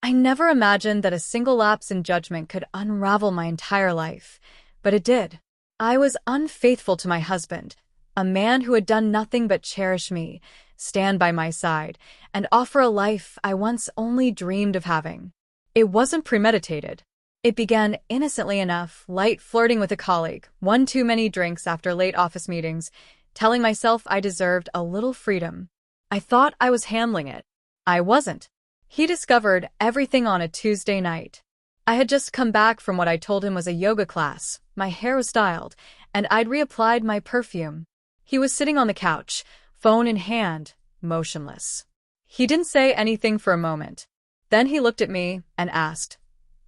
I never imagined that a single lapse in judgment could unravel my entire life, but it did. I was unfaithful to my husband, a man who had done nothing but cherish me, stand by my side, and offer a life I once only dreamed of having. It wasn't premeditated. It began innocently enough, light flirting with a colleague, one too many drinks after late office meetings, telling myself I deserved a little freedom. I thought I was handling it. I wasn't. He discovered everything on a Tuesday night. I had just come back from what I told him was a yoga class, my hair was styled, and I'd reapplied my perfume. He was sitting on the couch, phone in hand, motionless. He didn't say anything for a moment. Then he looked at me and asked,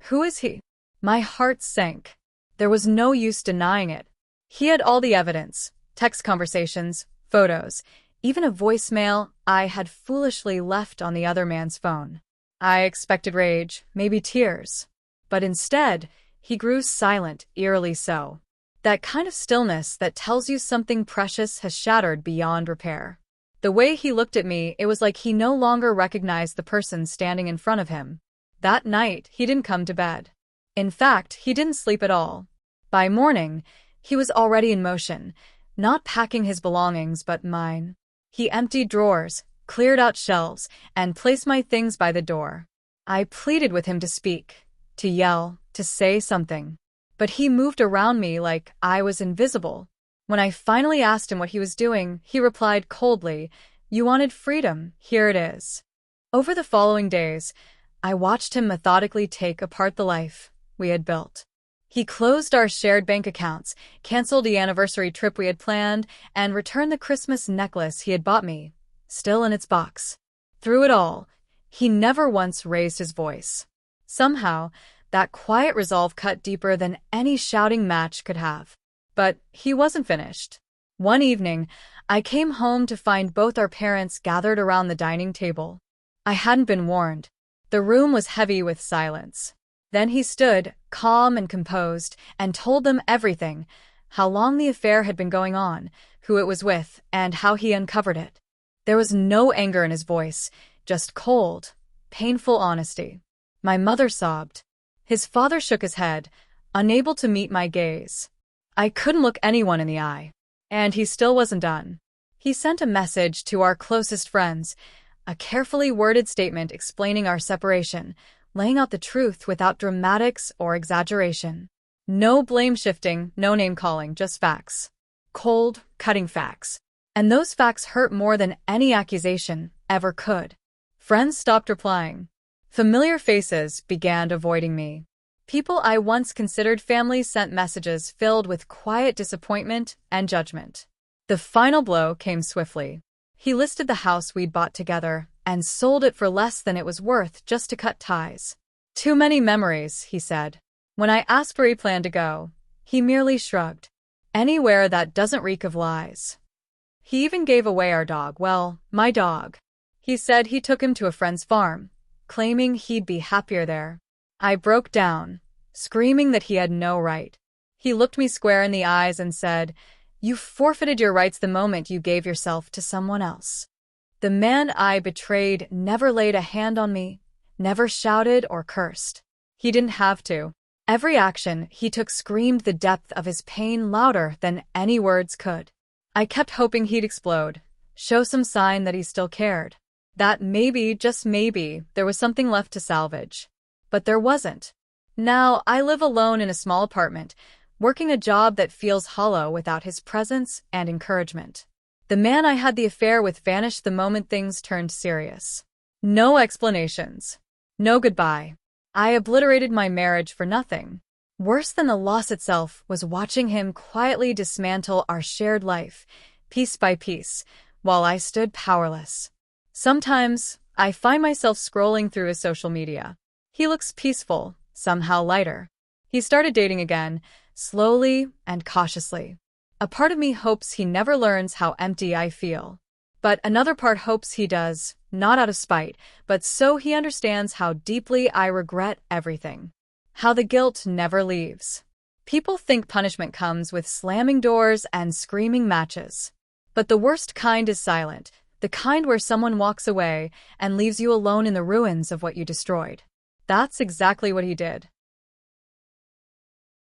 "Who is he?" My heart sank. There was no use denying it. He had all the evidence, text conversations, photos, even a voicemail I had foolishly left on the other man's phone. I expected rage, maybe tears. But instead, he grew silent, eerily so. That kind of stillness that tells you something precious has shattered beyond repair. The way he looked at me, it was like he no longer recognized the person standing in front of him. That night, he didn't come to bed. In fact, he didn't sleep at all. By morning, he was already in motion, not packing his belongings but mine. He emptied drawers, cleared out shelves, and placed my things by the door. I pleaded with him to speak, to yell, to say something. But he moved around me like I was invisible. When I finally asked him what he was doing, he replied coldly, "You wanted freedom, here it is." Over the following days, I watched him methodically take apart the life we had built. He closed our shared bank accounts, canceled the anniversary trip we had planned, and returned the Christmas necklace he had bought me, still in its box. Through it all, he never once raised his voice. Somehow, that quiet resolve cut deeper than any shouting match could have. But he wasn't finished. One evening, I came home to find both our parents gathered around the dining table. I hadn't been warned. The room was heavy with silence. Then he stood, calm and composed, and told them everything, how long the affair had been going on, who it was with, and how he uncovered it. There was no anger in his voice, just cold, painful honesty. My mother sobbed. His father shook his head, unable to meet my gaze. I couldn't look anyone in the eye. And he still wasn't done. He sent a message to our closest friends, a carefully worded statement explaining our separation, laying out the truth without dramatics or exaggeration. No blame shifting, no name calling, just facts. Cold, cutting facts. And those facts hurt more than any accusation ever could. Friends stopped replying. Familiar faces began avoiding me. People I once considered family sent messages filled with quiet disappointment and judgment. The final blow came swiftly. He listed the house we'd bought together and sold it for less than it was worth just to cut ties. "Too many memories," he said. When I asked where he planned to go, he merely shrugged. "Anywhere that doesn't reek of lies." He even gave away our dog, well, my dog. He said he took him to a friend's farm, claiming he'd be happier there. I broke down, screaming that he had no right. He looked me square in the eyes and said, "You forfeited your rights the moment you gave yourself to someone else." The man I betrayed never laid a hand on me, never shouted or cursed. He didn't have to. Every action he took screamed the depth of his pain louder than any words could. I kept hoping he'd explode, show some sign that he still cared. That maybe, just maybe, there was something left to salvage. But there wasn't. Now I live alone in a small apartment, working a job that feels hollow without his presence and encouragement. The man I had the affair with vanished the moment things turned serious. No explanations. No goodbye. I obliterated my marriage for nothing. Worse than the loss itself was watching him quietly dismantle our shared life, piece by piece, while I stood powerless. Sometimes, I find myself scrolling through his social media. He looks peaceful, somehow lighter. He started dating again, slowly and cautiously. A part of me hopes he never learns how empty I feel. But another part hopes he does, not out of spite, but so he understands how deeply I regret everything. How the guilt never leaves. People think punishment comes with slamming doors and screaming matches. But the worst kind is silent, the kind where someone walks away and leaves you alone in the ruins of what you destroyed. That's exactly what he did.